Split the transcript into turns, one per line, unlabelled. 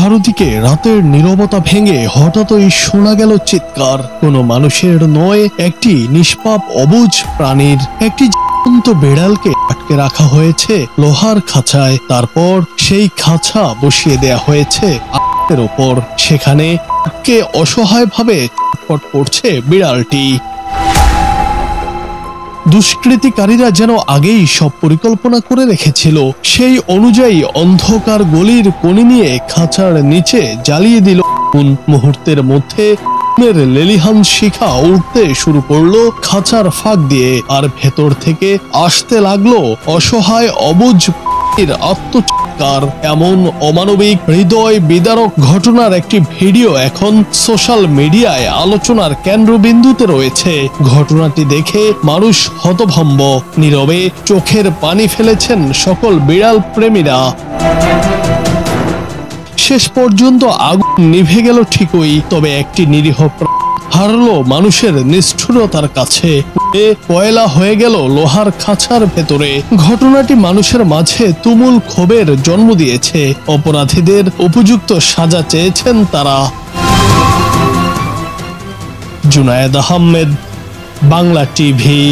চারদিকে রাতের নীরবতা ভেঙে হঠাৎই শোনা গেল চিৎকার। কোনো মানুষের নয়, একটি নিষ্পাপ অবুঝ প্রাণীর। একটি জীবন্ত বিড়ালকে আটকে রাখা হয়েছে লোহার খাঁচায়। তারপর সেই খাঁচা বসিয়ে দেয়া হয়েছে আগুনের ওপর। সেখানে কে অসহায়ভাবে ছটফট করছে বিড়ালটি। দুষ্কৃতিকারীরা যেন আগেই সব পরিকল্পনা করে রেখেছিল। সেই অনুযায়ী অন্ধকার গলির কোণে নিয়ে খাঁচার নিচে জ্বালিয়ে দিল আগুন। মুহূর্তের মধ্যে আগুনের লেলিহান শিখা উঠতে শুরু করলো খাঁচার ফাঁক দিয়ে, আর ভেতর থেকে আসতে লাগলো অসহায় অবুঝ আত্মচিৎকার। এমন অমানবিক হৃদয় বিদারক ঘটনার একটি ভিডিও এখন সোশ্যাল মিডিয়ায় আলোচনার কেন্দ্রবিন্দুতে রয়েছে। ঘটনাটি দেখে মানুষ হতভম্ব। নীরবে চোখের পানি ফেলেছেন সকল বিড়াল প্রেমীরা। শেষ পর্যন্ত আগুন নিভে গেল ঠিকই, তবে একটি নিরীহ হারলো মানুষের নিষ্ঠুরতার কাছে। কয়লা হয়ে গেল লোহার খাঁচার ভেতরে। ঘটনাটি মানুষের মাঝে তুমুল ক্ষোভের জন্ম দিয়েছে। অপরাধীদের উপযুক্ত সাজা চেয়েছেন তারা। জুনায়েদ আহমেদ, বাংলা টিভি।